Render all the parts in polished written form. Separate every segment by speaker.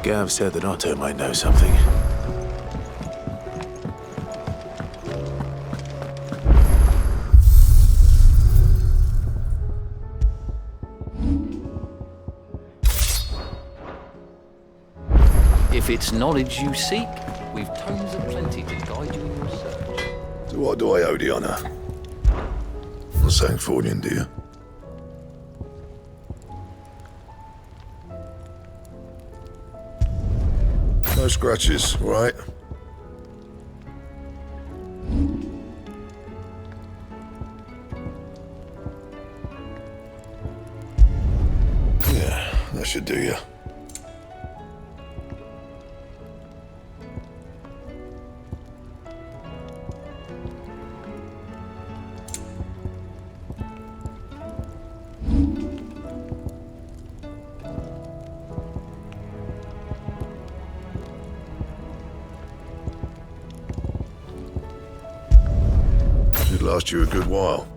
Speaker 1: Gav said that Otto might know something.
Speaker 2: If it's knowledge you seek, we've tomes of plenty to guide you in your search.
Speaker 3: To what do I owe the honor? The Sanktfordian, do you? No scratches, all right? Yeah, that should do you. Should last you a good while.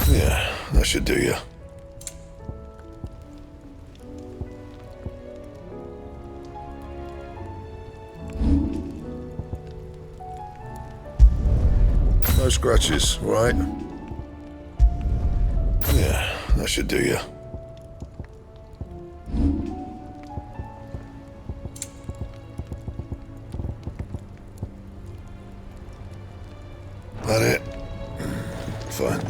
Speaker 3: Yeah, that should do you. No scratches, all right? Yeah, that should do you. That it? Fine.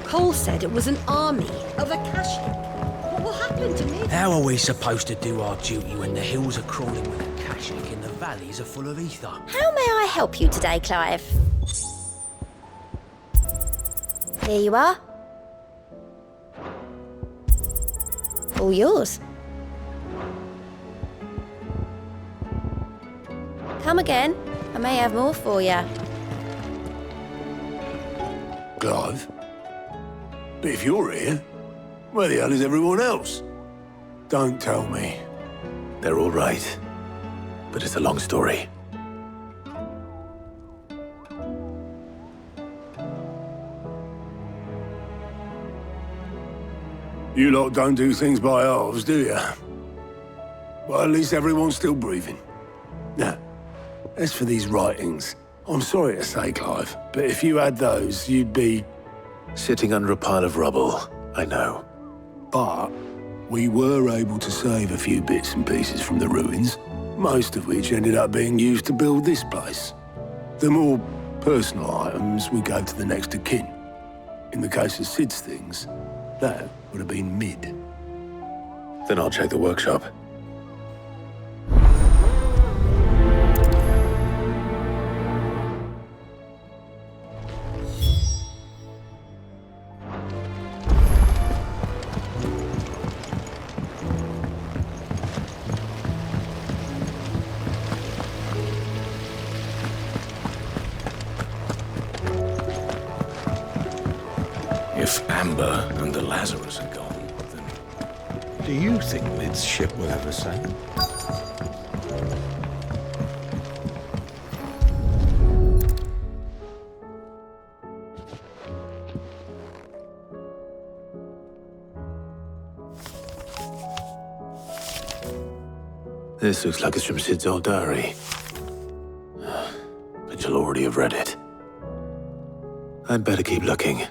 Speaker 4: Cole said it was an army of Akashic. What will happen to me?
Speaker 5: How are we supposed to do our duty when the hills are crawling with Akashic and the valleys are full of ether?
Speaker 4: How may I help you today, Clive? Here you are. All yours. Come again. I may have more for you.
Speaker 6: Clive? But if you're here, where the hell is everyone else? Don't tell me.
Speaker 1: They're all right. But it's a long story.
Speaker 6: You lot don't do things by halves, do you? Well, at least everyone's still breathing. Now, as for these writings, I'm sorry to say, Clive, but if you had those, you'd be...
Speaker 1: Sitting under a pile of rubble, I know.
Speaker 6: But we were able to save a few bits and pieces from the ruins, most of which ended up being used to build this place. The more personal items we gave to the next of kin. In the case of Sid's things, that would have been mid.
Speaker 1: Then I'll check the workshop.
Speaker 7: If Amber and the Lazarus are gone, then do you think Lid's ship will ever sail?
Speaker 1: This looks like it's from Sid's old diary. But you'll already have read it. I'd better keep looking.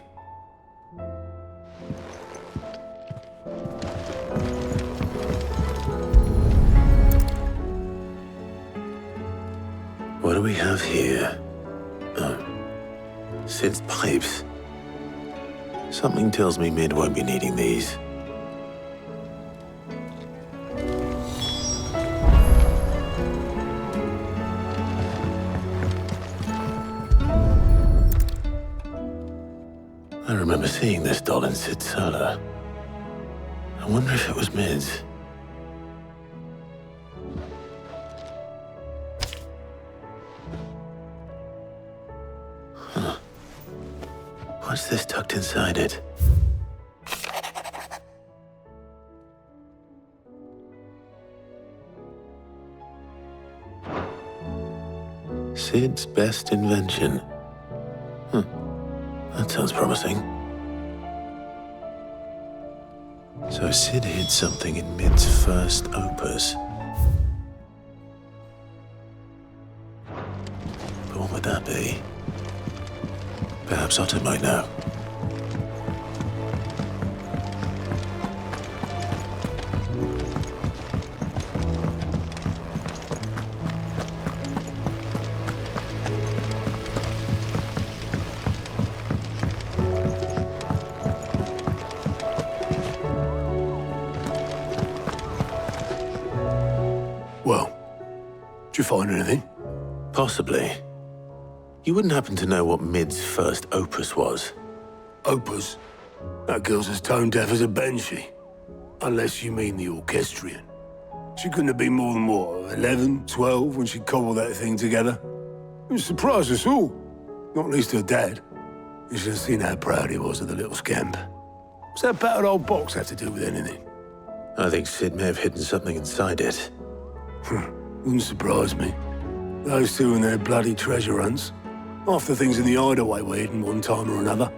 Speaker 1: What do we have here? Oh, Sid's pipes. Something tells me Mid won't be needing these. remember seeing this doll in Sid's cellar. I wonder if it was Mid's. Huh. What's this tucked inside it? Sid's best invention. That sounds promising. So Sid hid something in Mid's first opus. But what would that be? Perhaps Otto might know.
Speaker 6: Well, did you find anything?
Speaker 1: Possibly. You wouldn't happen to know what Mid's first opus was?
Speaker 6: Opus? That girl's as tone deaf as a banshee. Unless you mean the orchestrion. She couldn't have been more than, what, 11, 12 when she cobbled that thing together? It surprised us all. Not least her dad. You should have seen how proud he was of the little scamp. What's that battered old box have to do with anything?
Speaker 1: I think Sid may have hidden something inside it.
Speaker 6: Wouldn't surprise me. Those two and their bloody treasure hunts. Half the things in the hideaway were hidden one time or another.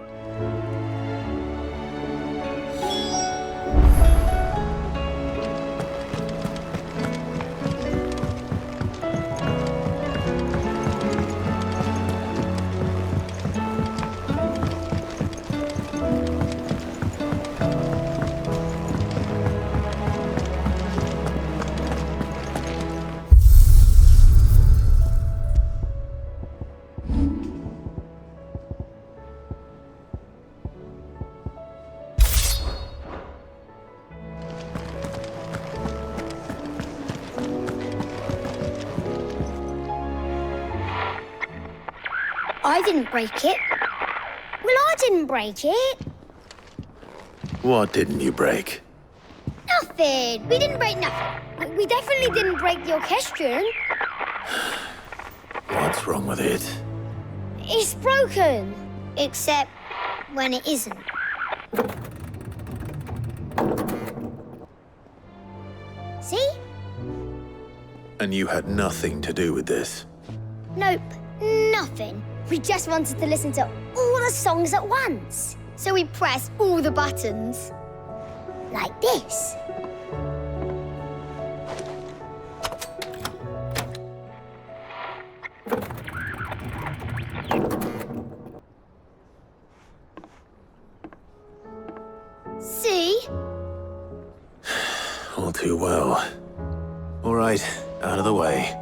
Speaker 8: I didn't break it. Well, I didn't break it.
Speaker 1: What didn't you break?
Speaker 8: Nothing. We didn't break nothing. We definitely didn't break the orchestrion.
Speaker 1: What's wrong with it?
Speaker 8: It's broken. Except when it isn't. See?
Speaker 1: And you had nothing to do with this?
Speaker 8: Nope, nothing. We just wanted to listen to all the songs at once. So we pressed all the buttons. Like this. See?
Speaker 1: All too well. All right, out of the way.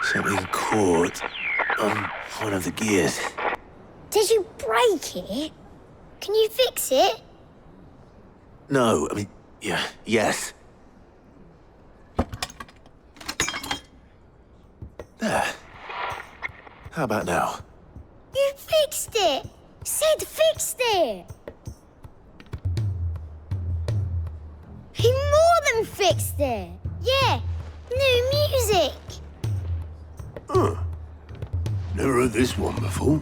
Speaker 1: Something caught on one of the gears.
Speaker 8: Did you break it? Can you fix it?
Speaker 1: No, I mean, yes. There. How about now?
Speaker 8: You fixed it! Sid fixed it! He more than fixed it! Yeah, new music!
Speaker 6: Huh. Never heard this one before.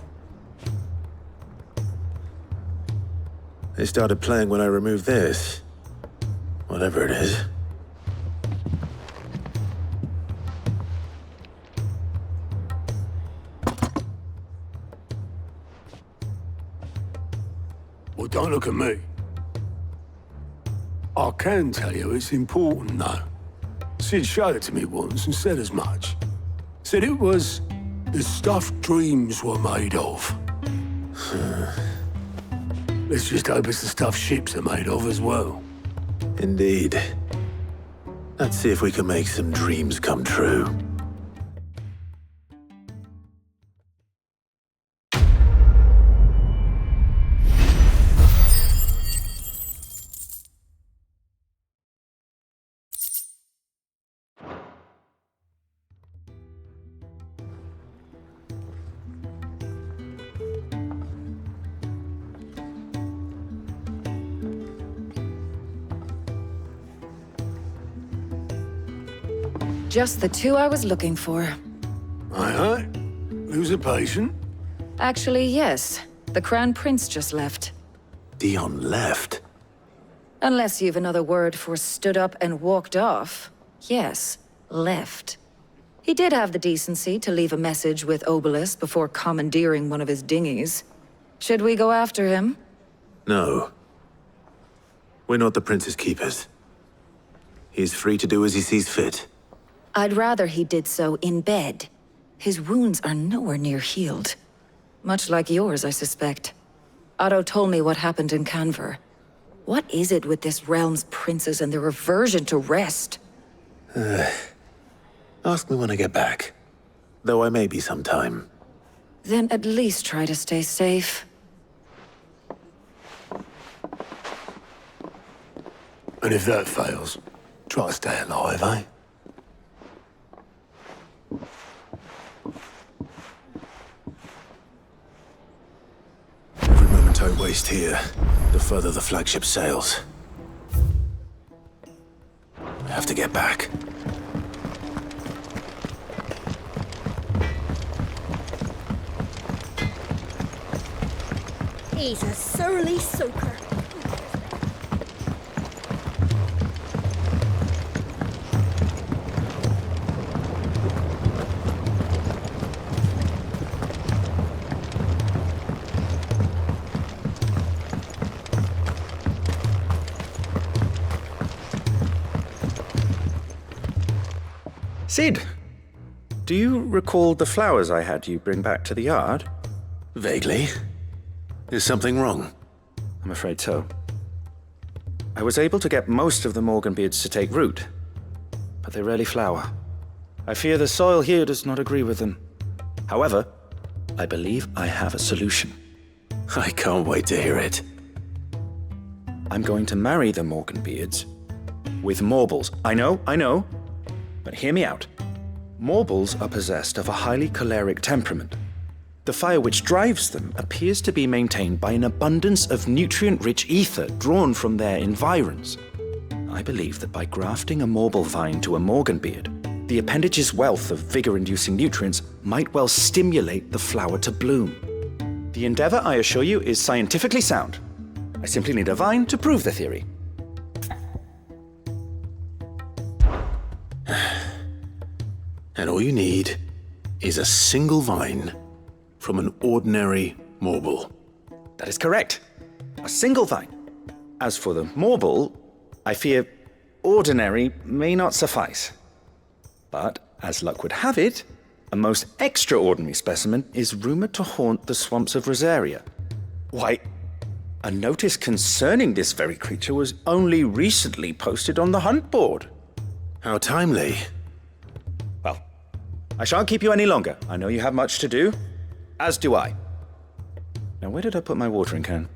Speaker 1: They started playing when I removed this. Whatever it is.
Speaker 6: Well, don't look at me. I can tell you it's important, though. Sid showed it to me once and said as much. Said it was the stuff dreams were made of. Let's just hope it's the stuff ships are made of as well.
Speaker 1: Indeed. Let's see if we can make some dreams come true.
Speaker 9: Just the two I was looking for.
Speaker 6: Aye. Who's a patient?
Speaker 9: Actually, yes. The Crown Prince just left.
Speaker 1: Dion left.
Speaker 9: Unless you've another word for stood up and walked off. Yes, left. He did have the decency to leave a message with Obelisk before commandeering one of his dinghies. Should we go after him?
Speaker 1: No. We're not the Prince's keepers. He's free to do as he sees fit.
Speaker 9: I'd rather he did so in bed. His wounds are nowhere near healed. Much like yours, I suspect. Otto told me what happened in Canver. What is it with this realm's princes and their aversion to rest?
Speaker 1: Ask me when I get back. Though I may be sometime.
Speaker 9: Then at least try to stay safe.
Speaker 6: And if that fails, try to stay alive, eh?
Speaker 1: Every moment I waste here, the further the flagship sails. I have to get back.
Speaker 4: He's a surly soaker.
Speaker 10: Sid, do you recall the flowers I had you bring back to the yard?
Speaker 1: Vaguely. Is something wrong?
Speaker 10: I'm afraid so. I was able to get most of the Morganbeards to take root, but they rarely flower. I fear the soil here does not agree with them. However, I believe I have a solution.
Speaker 1: I can't wait to hear it.
Speaker 10: I'm going to marry the Morganbeards with Morbles. I know, but hear me out. Morbles are possessed of a highly choleric temperament. The fire which drives them appears to be maintained by an abundance of nutrient-rich ether drawn from their environs. I believe that by grafting a Morble vine to a Morganbeard, the appendage's wealth of vigor-inducing nutrients might well stimulate the flower to bloom. The endeavor, I assure you, is scientifically sound. I simply need a vine to prove the theory.
Speaker 1: And all you need is a single vine from an ordinary Morble.
Speaker 10: That is correct. A single vine. As for the Morble, I fear ordinary may not suffice. But, as luck would have it, a most extraordinary specimen is rumored to haunt the swamps of Rosaria. Why, a notice concerning this very creature was only recently posted on the hunt board.
Speaker 1: How timely.
Speaker 10: Well, I shan't keep you any longer. I know you have much to do, as do I. Now, where did I put my watering can?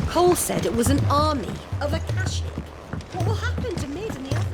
Speaker 4: Cole said it was an army of Akashic. What will happen to Mid and the others?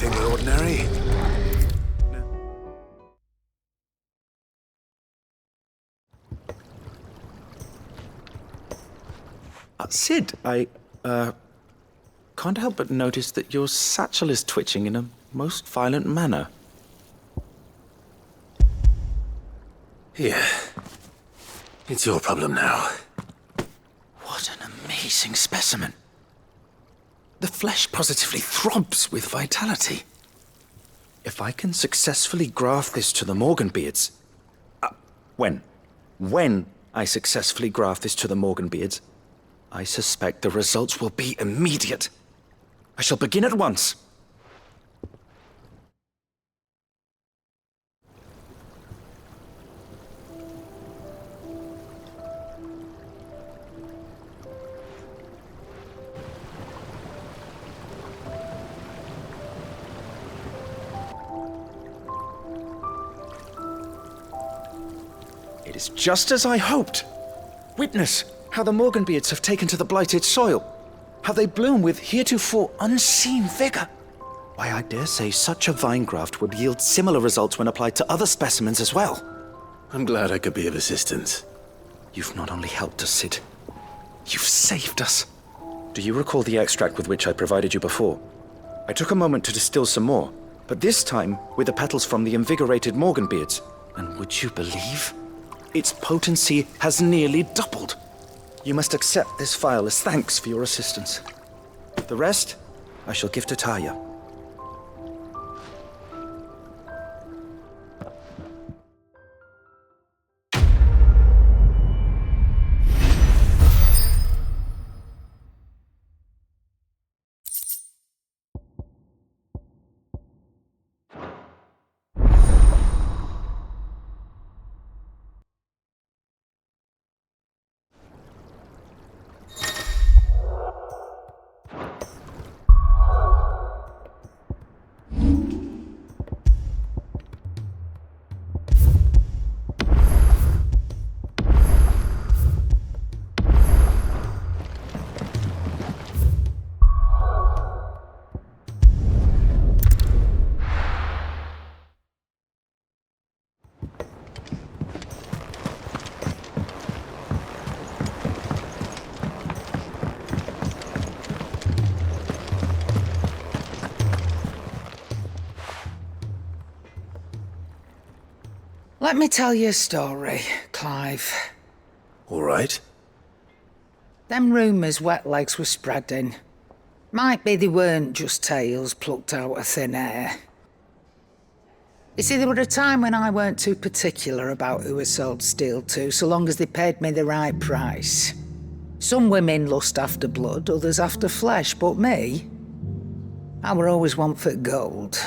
Speaker 1: anything ordinary.
Speaker 10: Sid, I can't help but notice that your satchel is twitching in a most violent manner.
Speaker 1: Here. It's your problem now.
Speaker 10: What an amazing specimen. The flesh positively throbs with vitality. If I can successfully graft this to the Morganbeards... When I successfully graft this to the Morganbeards, I suspect the results will be immediate. I shall begin at once. It is just as I hoped. Witness how the Morganbeards have taken to the blighted soil. How they bloom with heretofore unseen vigor. Why, I dare say such a vine graft would yield similar results when applied to other specimens as well.
Speaker 1: I'm glad I could be of assistance.
Speaker 10: You've not only helped us, Sid, you've saved us. Do you recall the extract with which I provided you before? I took a moment to distill some more, but this time with the petals from the invigorated Morganbeards. And would you believe? Its potency has nearly doubled. You must accept this vial as thanks for your assistance. The rest, I shall give to Taya.
Speaker 11: Let me tell you a story, Clive.
Speaker 1: All right.
Speaker 11: Them rumours Wetlegs were spreading. Might be they weren't just tales plucked out of thin air. You see, there were a time when I weren't too particular about who I sold steel to, so long as they paid me the right price. Some women lust after blood, others after flesh, but me, I were always one for gold.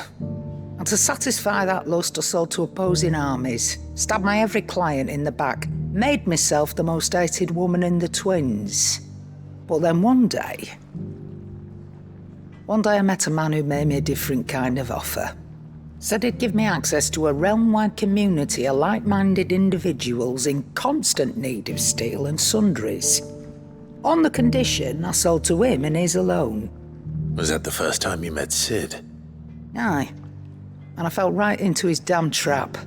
Speaker 11: And to satisfy that lust, I sold to opposing armies, stabbed my every client in the back, made myself the most hated woman in the twins. But then one day I met a man who made me a different kind of offer. Said he'd give me access to a realm-wide community of like-minded individuals in constant need of steel and sundries. On the condition I sold to him and his alone.
Speaker 1: Was that the first time you met Sid?
Speaker 11: Aye. And I fell right into his damn trap.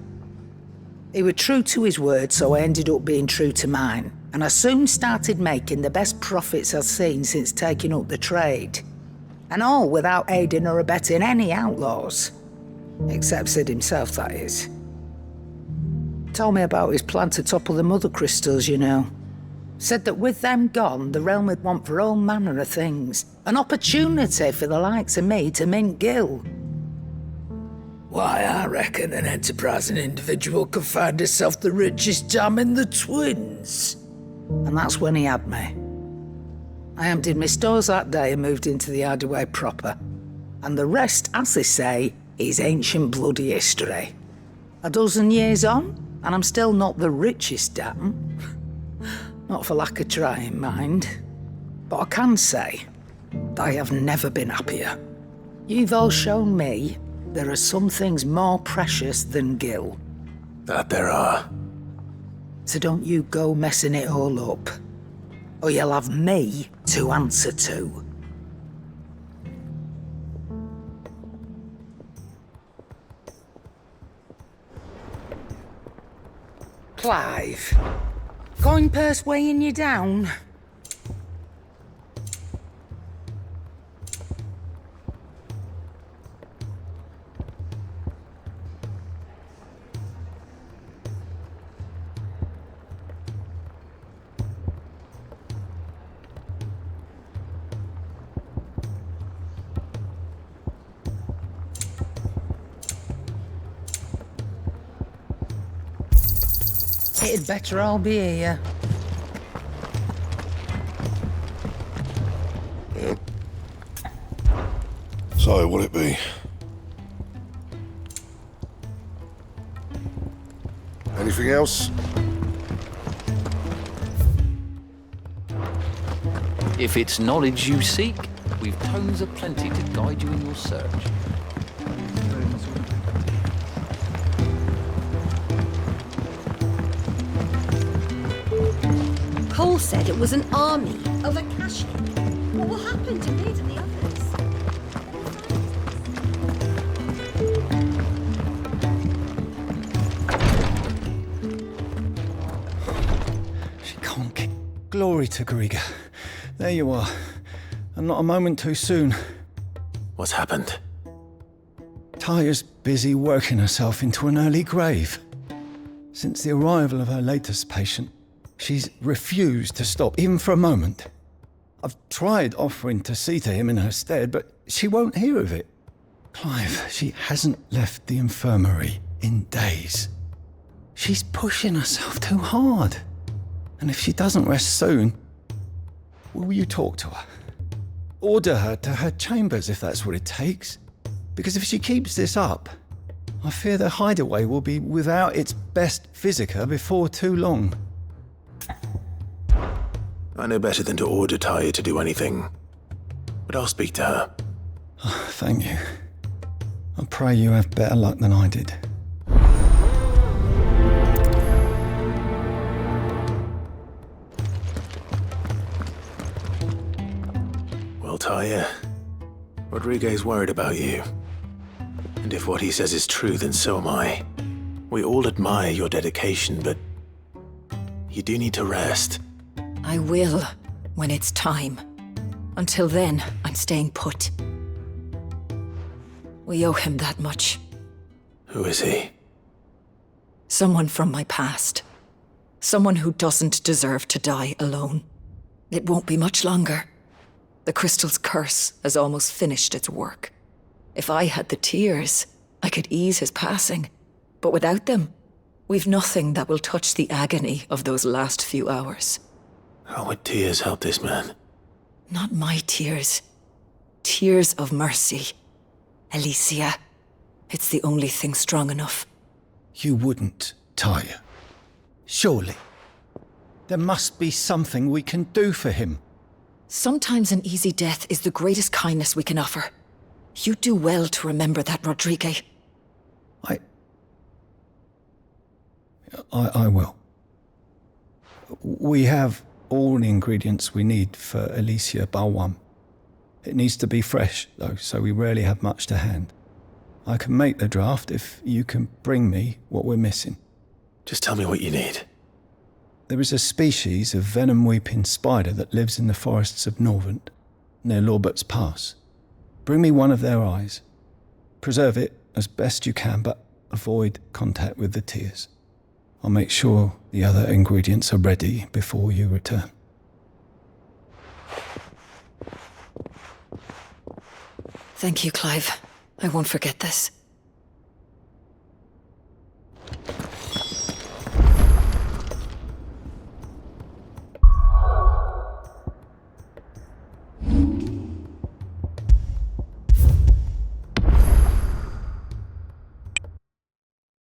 Speaker 11: He was true to his word, so I ended up being true to mine. And I soon started making the best profits I've seen since taking up the trade. And all without aiding or abetting any outlaws. Except Sid himself, that is. Told me about his plan to topple the mother crystals, you know. Said that with them gone, the realm would want for all manner of things. An opportunity for the likes of me to mint gil. Why, I reckon an enterprising individual could find herself the richest dam in the twins. And that's when he had me. I emptied my stores that day and moved into the hideaway proper. And the rest, as they say, is ancient bloody history. A dozen years on, and I'm still not the richest dam. Not for lack of trying, mind. But I can say, I have never been happier. You've all shown me there are some things more precious than gil.
Speaker 1: That there are.
Speaker 11: So don't you go messing it all up, or you'll have me to answer to. Clive. Coin purse weighing you down? It'd better all be here.
Speaker 3: Yep. So, what'll it be? Anything else?
Speaker 2: If it's knowledge you seek, we've tomes aplenty to guide you in your search.
Speaker 4: Cole said it was an army of Akashic. Well, what happened to Mid and the others?
Speaker 12: She can't keep... Glory to Griga. There you are. And not a moment too soon.
Speaker 1: What's happened?
Speaker 12: Taya's busy working herself into an early grave. Since the arrival of her latest patient, she's refused to stop, even for a moment. I've tried offering to see to him in her stead, but she won't hear of it. Clive, she hasn't left the infirmary in days. She's pushing herself too hard. And if she doesn't rest soon, will you talk to her? Order her to her chambers if that's what it takes. Because if she keeps this up, I fear the hideaway will be without its best visitor before too long.
Speaker 1: I know better than to order Taya to do anything. But I'll speak to her.
Speaker 12: Oh, thank you. I pray you have better luck than I did.
Speaker 1: Well, Taya, Rodriguez worried about you. And if what he says is true, then so am I. We all admire your dedication, but you do need to rest.
Speaker 9: I will, when it's time. Until then, I'm staying put. We owe him that much.
Speaker 1: Who is he?
Speaker 9: Someone from my past. Someone who doesn't deserve to die alone. It won't be much longer. The crystal's curse has almost finished its work. If I had the tears, I could ease his passing. But without them, we've nothing that will touch the agony of those last few hours.
Speaker 1: How would tears help this man?
Speaker 9: Not my tears. Tears of mercy. Alicia. It's the only thing strong enough.
Speaker 12: You wouldn't, Taya. Surely. There must be something we can do for him.
Speaker 9: Sometimes an easy death is the greatest kindness we can offer. You do well to remember that, Rodriguez.
Speaker 12: I will. We have all the ingredients we need for Alicia Balwam. It needs to be fresh, though, so we rarely have much to hand. I can make the draft if you can bring me what we're missing.
Speaker 1: Just tell me what you need.
Speaker 12: There is a species of venom-weeping spider that lives in the forests of Norvent, near Lorbert's Pass. Bring me one of their eyes. Preserve it as best you can, but avoid contact with the tears. I'll make sure the other ingredients are ready before you return.
Speaker 9: Thank you, Clive. I won't forget this.